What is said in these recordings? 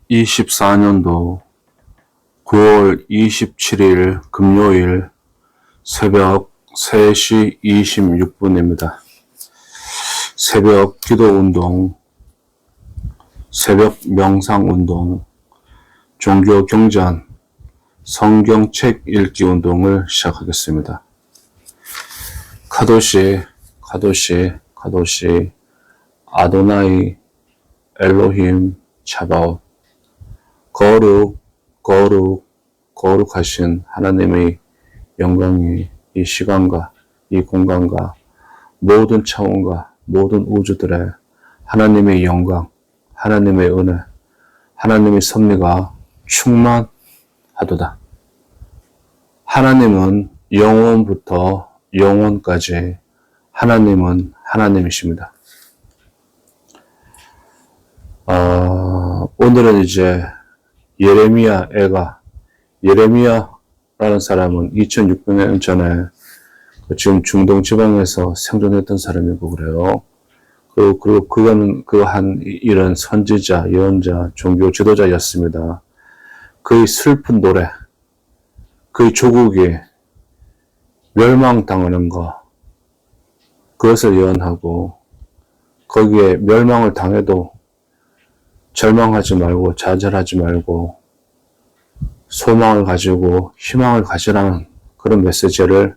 2024년도 9월 27일 금요일 새벽 3시 26분입니다. 새벽 기도운동, 새벽 명상운동, 종교경전, 성경책 읽기 운동을 시작하겠습니다. 카도시 아도나이 엘로힘 차바옷, 거룩하신 하나님의 영광이 이 시간과 이 공간과 모든 차원과 모든 우주들의 하나님의 영광, 하나님의 은혜, 하나님의 섭리가 충만하도다. 하나님은 영원부터 영원까지 하나님은 하나님이십니다. 오늘은 이제 예레미야라는 사람은 2600년 전에 지금 중동 지방에서 생존했던 사람이고 그래요. 그리고 그거는 한 이런 선지자, 예언자, 종교 지도자였습니다. 그의 슬픈 노래, 그의 조국이 멸망당하는 것, 그것을 예언하고 거기에 멸망을 당해도 절망하지 말고 좌절하지 말고 소망을 가지고 희망을 가지라는 그런 메시지를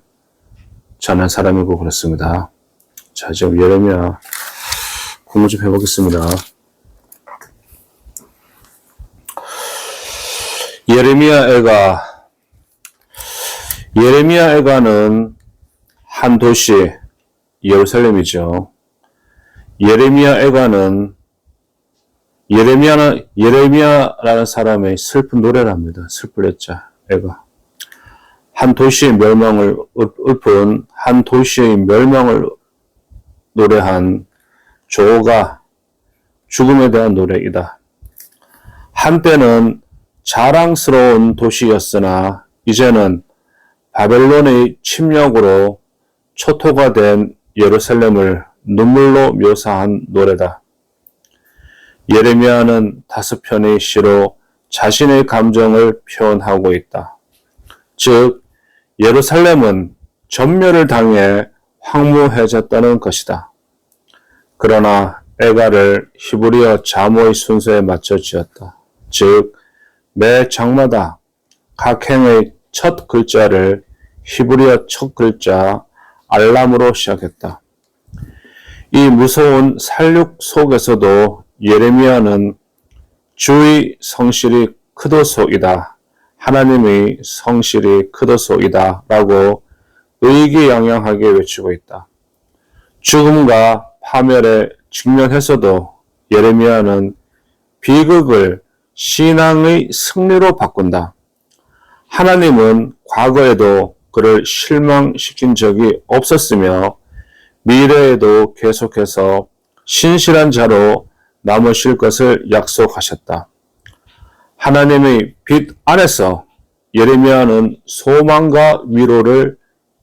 전한 사람이고 그렇습니다. 자, 지금 예레미야 공부 좀 해보겠습니다. 예레미야 애가는 한 도시 예루살렘이죠. 예레미야라는 사람의 슬픈 노래를 합니다. 슬프랬자 애가. 한 도시의 멸망을 읊은 한 도시의 멸망을 노래한 조가 죽음에 대한 노래이다. 한때는 자랑스러운 도시였으나 이제는 바벨론의 침략으로 초토가 된 예루살렘을 눈물로 묘사한 노래다. 예레미야는 5편의 시로 자신의 감정을 표현하고 있다. 즉, 예루살렘은 전멸을 당해 황무해졌다는 것이다. 그러나 애가를 히브리어 자모의 순서에 맞춰 지었다. 즉, 매 장마다 각 행의 첫 글자를 히브리어 첫 글자 알람으로 시작했다. 이 무서운 살육 속에서도 예레미야는 주의 성실이 크도소이다. 하나님의 성실이 크도소이다. 라고 의기양양하게 외치고 있다. 죽음과 파멸에 직면해서도 예레미야는 비극을 신앙의 승리로 바꾼다. 하나님은 과거에도 그를 실망시킨 적이 없었으며 미래에도 계속해서 신실한 자로 남으실 것을 약속하셨다. 하나님의 빛 안에서 예레미야는 소망과 위로를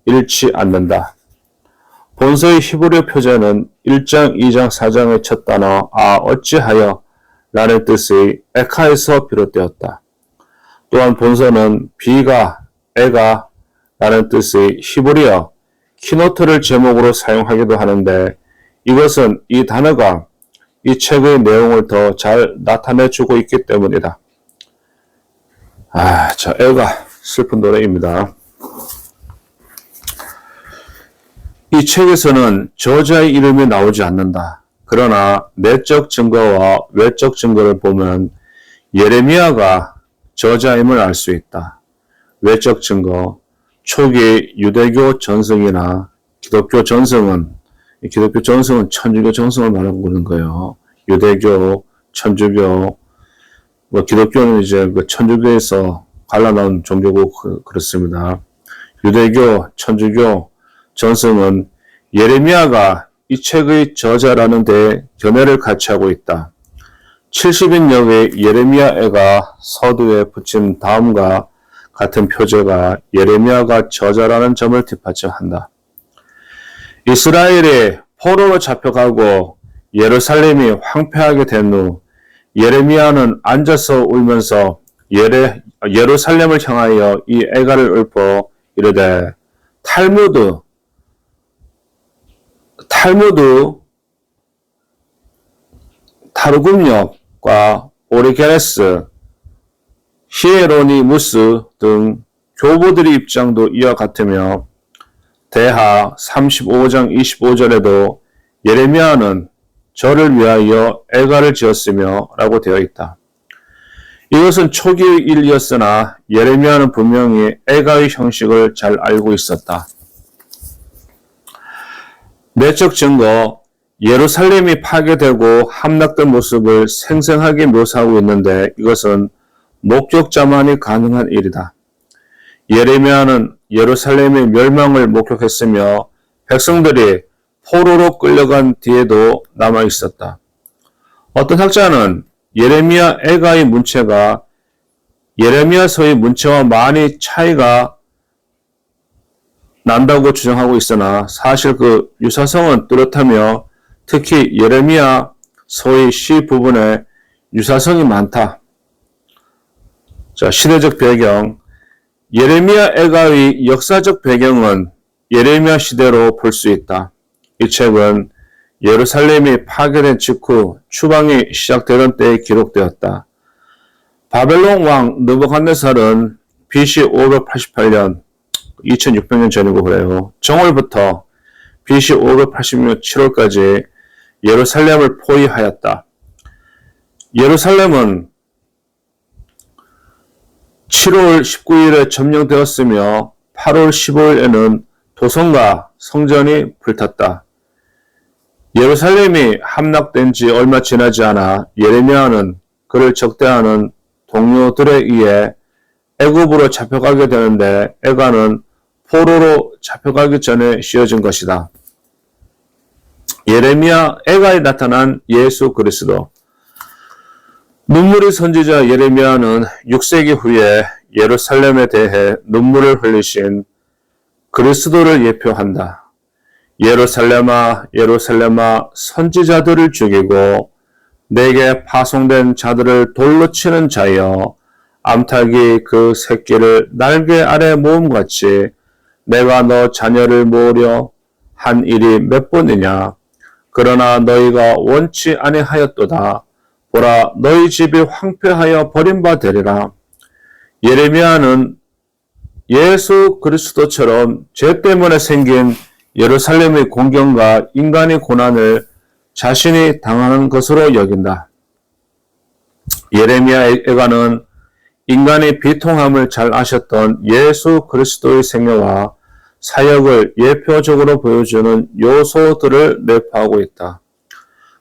잃지 않는다. 본서의 히브리어 표제는 1장, 2장, 4장의 첫 단어 어찌하여 라는 뜻의 에카에서 비롯되었다. 또한 본서는 애가 라는 뜻의 히브리어 키노트를 제목으로 사용하기도 하는데 이것은 이 단어가 이 책의 내용을 더 잘 나타내주고 있기 때문이다. 애가 슬픈 노래입니다. 이 책에서는 저자의 이름이 나오지 않는다. 그러나 내적 증거와 외적 증거를 보면 예레미야가 저자임을 알 수 있다. 외적 증거, 초기 유대교 전승이나 기독교 전승은 천주교 전승을 말하는 거예요. 유대교, 천주교, 기독교는 이제 천주교에서 갈라나온 종교고 그렇습니다. 유대교, 천주교 전승은 예레미야가 이 책의 저자라는 데 견해를 같이 하고 있다. 70인역의 예레미야 애가 서두에 붙인 다음과 같은 표제가 예레미야가 저자라는 점을 뒷받침한다. 이스라엘이 포로로 잡혀가고 예루살렘이 황폐하게 된 후 예레미야는 앉아서 울면서 예루살렘을 향하여 이 애가를 읊어 이르되 탈무드, 타르굼역과 오리게네스, 히에로니무스 등 교보들의 입장도 이와 같으며 대하 35장 25절에도 예레미야는 저를 위하여 애가를 지었으며 라고 되어 있다. 이것은 초기의 일이었으나 예레미야는 분명히 애가의 형식을 잘 알고 있었다. 내적 증거, 예루살렘이 파괴되고 함락된 모습을 생생하게 묘사하고 있는데 이것은 목격자만이 가능한 일이다. 예레미야는 예루살렘의 멸망을 목격했으며 백성들이 포로로 끌려간 뒤에도 남아 있었다. 어떤 학자는 예레미야 애가의 문체가 예레미야서의 문체와 많이 차이가 난다고 주장하고 있으나 사실 그 유사성은 뚜렷하며 특히 예레미야서의 시 부분에 유사성이 많다. 자, 시대적 배경. 예레미야 애가의 역사적 배경은 예레미야 시대로 볼 수 있다. 이 책은 예루살렘이 파괴된 직후 추방이 시작되던 때에 기록되었다. 바벨론 왕 느부갓네살은 BC 588년, 2600년 전이고 그래요. 정월부터 BC 586년 7월까지 예루살렘을 포위하였다. 예루살렘은 7월 19일에 점령되었으며 8월 15일에는 도성과 성전이 불탔다. 예루살렘이 함락된 지 얼마 지나지 않아 예레미야는 그를 적대하는 동료들에 의해 애굽으로 잡혀가게 되는데 애가는 포로로 잡혀가기 전에 씌워진 것이다. 예레미야 애가에 나타난 예수 그리스도. 눈물의 선지자 예레미야는 6세기 후에 예루살렘에 대해 눈물을 흘리신 그리스도를 예표한다. 예루살렘아, 예루살렘아, 선지자들을 죽이고 내게 파송된 자들을 돌로 치는 자여, 암탉이 그 새끼를 날개 아래 모음같이 내가 너 자녀를 모으려 한 일이 몇 번이냐. 그러나 너희가 원치 아니하였도다. 보라, 너희 집이 황폐하여 버림바 되리라. 예레미야는 예수 그리스도처럼 죄 때문에 생긴 예루살렘의 공경과 인간의 고난을 자신이 당하는 것으로 여긴다. 예레미야 애가는 인간의 비통함을 잘 아셨던 예수 그리스도의 생애와 사역을 예표적으로 보여주는 요소들을 내포하고 있다.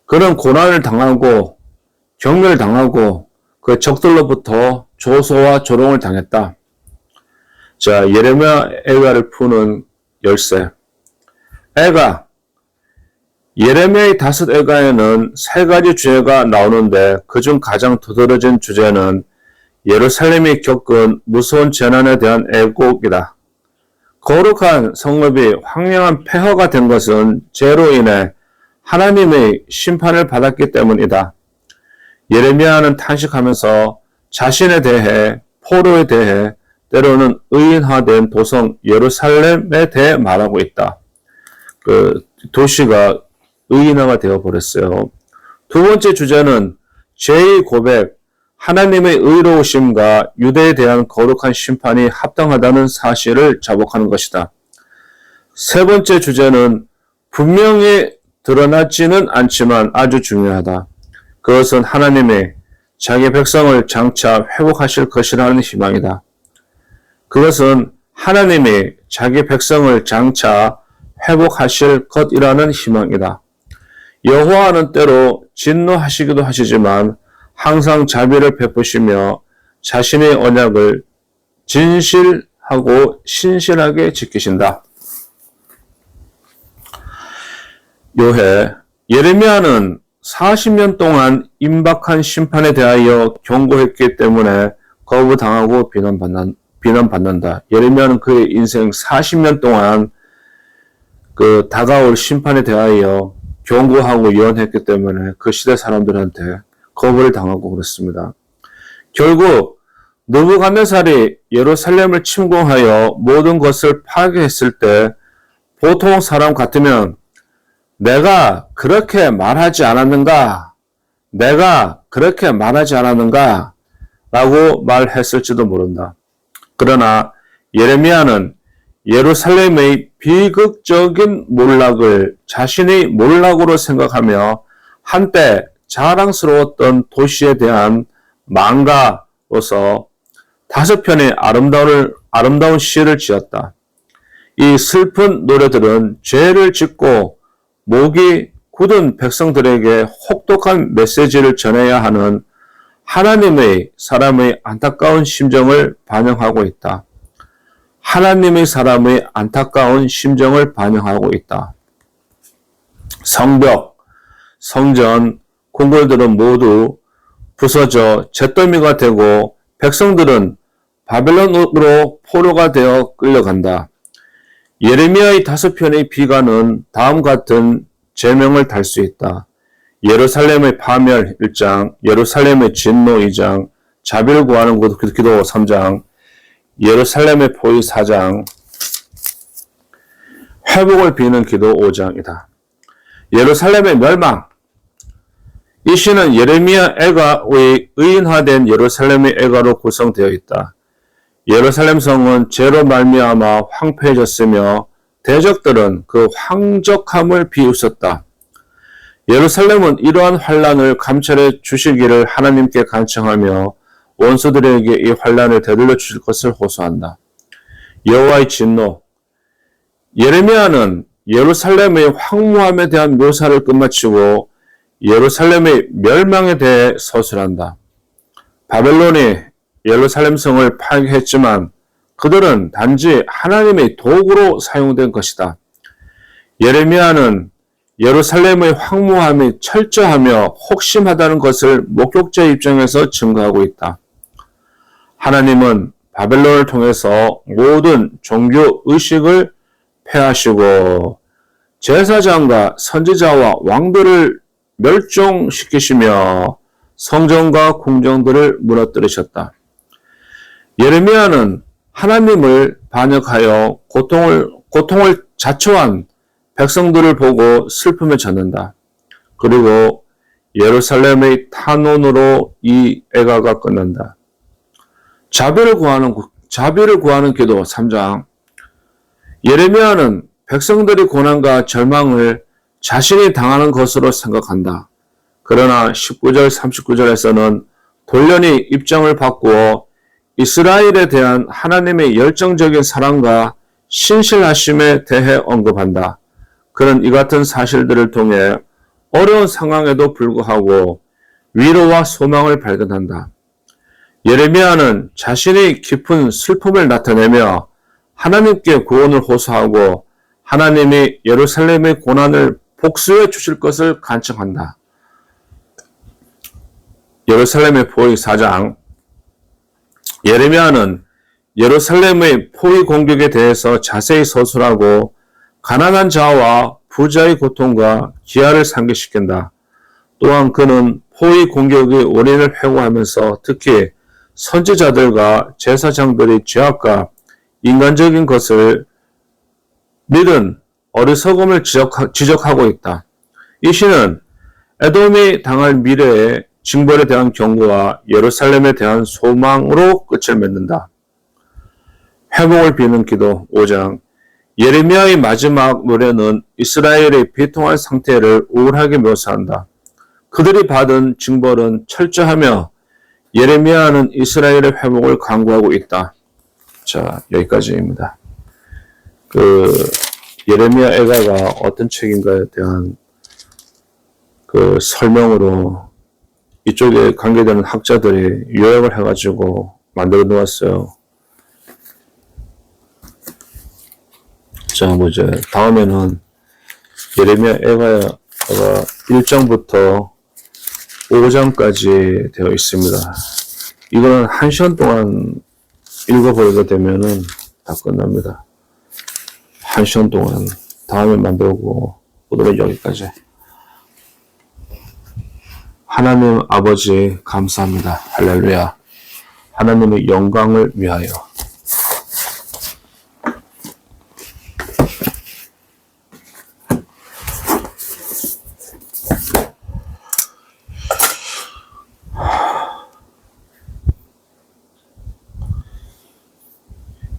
그는 고난을 당하고 경멸을 당하고 그 적들로부터 조소와 조롱을 당했다. 자, 예레미야 애가를 푸는 열쇠. 애가. 예레미야의 5 애가에는 3가지 주제가 나오는데 그중 가장 두드러진 주제는 예루살렘이 겪은 무서운 재난에 대한 애곡이다. 거룩한 성읍이 황량한 폐허가 된 것은 죄로 인해 하나님의 심판을 받았기 때문이다. 예레미야는 탄식하면서 자신에 대해, 포로에 대해, 때로는 의인화된 도성 예루살렘에 대해 말하고 있다. 그 도시가 의인화가 되어버렸어요. 2번째 주제는 죄의 고백, 하나님의 의로우심과 유대에 대한 거룩한 심판이 합당하다는 사실을 자복하는 것이다. 3번째 주제는 분명히 드러나지는 않지만 아주 중요하다. 그것은 하나님이 자기 백성을 장차 회복하실 것이라는 희망이다. 그것은 하나님이 자기 백성을 장차 회복하실 것이라는 희망이다. 여호와는 때로 진노하시기도 하시지만 항상 자비를 베푸시며 자신의 언약을 진실하고 신실하게 지키신다. 요해. 예레미야는 40년 임박한 심판에 대하여 경고했기 때문에 거부당하고 비난받는다. 예레미야는 그의 인생 40년 동안 그 다가올 심판에 대하여 경고하고 예언했기 때문에 그 시대 사람들한테 거부를 당하고 그렇습니다. 결국 느부갓네살이 예루살렘을 침공하여 모든 것을 파괴했을 때 보통 사람 같으면 내가 그렇게 말하지 않았는가? 내가 그렇게 말하지 않았는가? 라고 말했을지도 모른다. 그러나 예레미야는 예루살렘의 비극적인 몰락을 자신의 몰락으로 생각하며 한때 자랑스러웠던 도시에 대한 망가로서 5편의 아름다운 시를 지었다. 이 슬픈 노래들은 죄를 짓고 목이 굳은 백성들에게 혹독한 메시지를 전해야 하는 하나님의 사람의 안타까운 심정을 반영하고 있다. 하나님의 사람의 안타까운 심정을 반영하고 있다. 성벽, 성전, 궁궐들은 모두 부서져 잿더미가 되고 백성들은 바벨론으로 포로가 되어 끌려간다. 예레미야의 5편의 비가는 다음 같은 제명을 달 수 있다. 예루살렘의 파멸 1장, 예루살렘의 진노 2장, 자비를 구하는 기도 3장, 예루살렘의 포위 4장, 회복을 비는 기도 5장이다. 예루살렘의 멸망. 이 시는 예레미야 애가의 의인화된 예루살렘의 애가로 구성되어 있다. 예루살렘 성은 죄로 말미암아 황폐해졌으며 대적들은 그 황적함을 비웃었다. 예루살렘은 이러한 환란을 감찰해 주시기를 하나님께 간청하며 원수들에게 이 환란을 되돌려 주실 것을 호소한다. 여호와의 진노. 예레미야는 예루살렘의 황무함에 대한 묘사를 끝마치고 예루살렘의 멸망에 대해 서술한다. 바벨론이 예루살렘 성을 파괴했지만 그들은 단지 하나님의 도구로 사용된 것이다. 예레미야는 예루살렘의 황무함이 철저하며 혹심하다는 것을 목격자의 입장에서 증거하고 있다. 하나님은 바벨론을 통해서 모든 종교 의식을 폐하시고 제사장과 선지자와 왕들을 멸종시키시며 성전과 궁정들을 무너뜨리셨다. 예레미야는 하나님을 반역하여 고통을 자초한 백성들을 보고 슬픔에 젖는다. 그리고 예루살렘의 탄원으로 이 애가가 끝난다. 자비를 구하는 기도 3장. 예레미야는 백성들의 고난과 절망을 자신이 당하는 것으로 생각한다. 그러나 19절, 39절에서는 돌연히 입장을 바꾸어 이스라엘에 대한 하나님의 열정적인 사랑과 신실하심에 대해 언급한다. 그는 이 같은 사실들을 통해 어려운 상황에도 불구하고 위로와 소망을 발견한다. 예레미야는 자신의 깊은 슬픔을 나타내며 하나님께 구원을 호소하고 하나님이 예루살렘의 고난을 복수해 주실 것을 간청한다. 예루살렘의 포위 4장. 예레미야는 예루살렘의 포위 공격에 대해서 자세히 서술하고 가난한 자와 부자의 고통과 기아를 상기시킨다. 또한 그는 포위 공격의 원인을 회고하면서 특히 선지자들과 제사장들의 죄악과 인간적인 것을 믿은 어리석음을 지적하고 있다. 이 시는 에돔이 당할 미래의 징벌에 대한 경고와 예루살렘에 대한 소망으로 끝을 맺는다. 회복을 비는 기도 5장. 예레미야의 마지막 노래는 이스라엘의 비통한 상태를 우울하게 묘사한다. 그들이 받은 징벌은 철저하며 예레미야는 이스라엘의 회복을 강구하고 있다. 자, 여기까지입니다. 예레미야 애가가 어떤 책인가에 대한 설명으로 이쪽에 관계되는 학자들이 요약을 해가지고 만들어 놓았어요. 자, 이제 다음에는 예레미야 애가가 1장부터 5장까지 되어 있습니다. 이거는 1시간 동안 읽어버리게 되면은 다 끝납니다. 1시간 동안 다음에 만들고 오늘은 여기까지. 하나님 아버지 감사합니다. 할렐루야. 하나님의 영광을 위하여.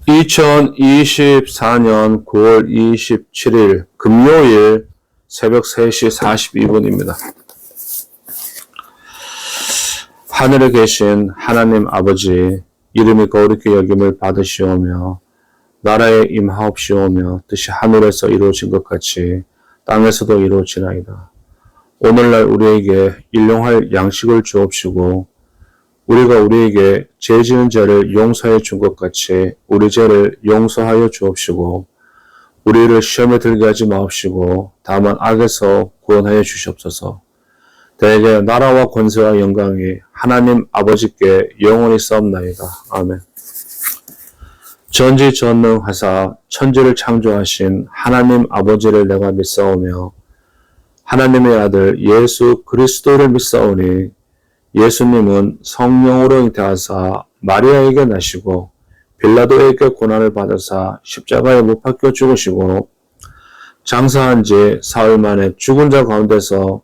(2024년 9월 27일) 금요일 새벽 3시 42분입니다. 하늘에 계신 하나님 아버지, 이름이 거룩히 여김을 받으시오며 나라에 임하옵시오며 뜻이 하늘에서 이루어진 것 같이 땅에서도 이루어지나이다. 오늘날 우리에게 일용할 양식을 주옵시고 우리가 우리에게 죄 지은 자를 용서해 준 것 같이 우리 죄를 용서하여 주옵시고 우리를 시험에 들게 하지 마옵시고 다만 악에서 구원하여 주시옵소서. 대개 나라와 권세와 영광이 하나님 아버지께 영원히 싸움나이다. 아멘. 전지전능하사 천지를 창조하신 하나님 아버지를 내가 믿사오며 하나님의 아들 예수 그리스도를 믿사오니 예수님은 성령으로 잉태하사 마리아에게 나시고 빌라도에게 고난을 받으사 십자가에 못 박혀 죽으시고 장사한 지 사흘 만에 죽은 자 가운데서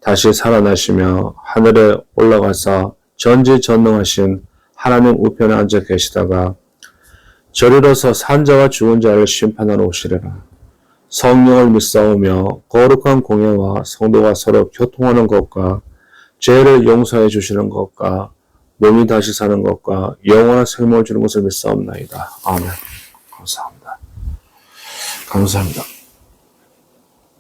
다시 살아나시며 하늘에 올라가사 전지전능하신 하나님 우편에 앉아 계시다가 저리로서 산 자와 죽은 자를 심판하러 오시리라. 성령을 믿사오며 거룩한 공예와 성도가 서로 교통하는 것과 죄를 용서해 주시는 것과 몸이 다시 사는 것과 영원한 생명을 주는 것을 믿사옵나이다. 아멘. 감사합니다. 감사합니다.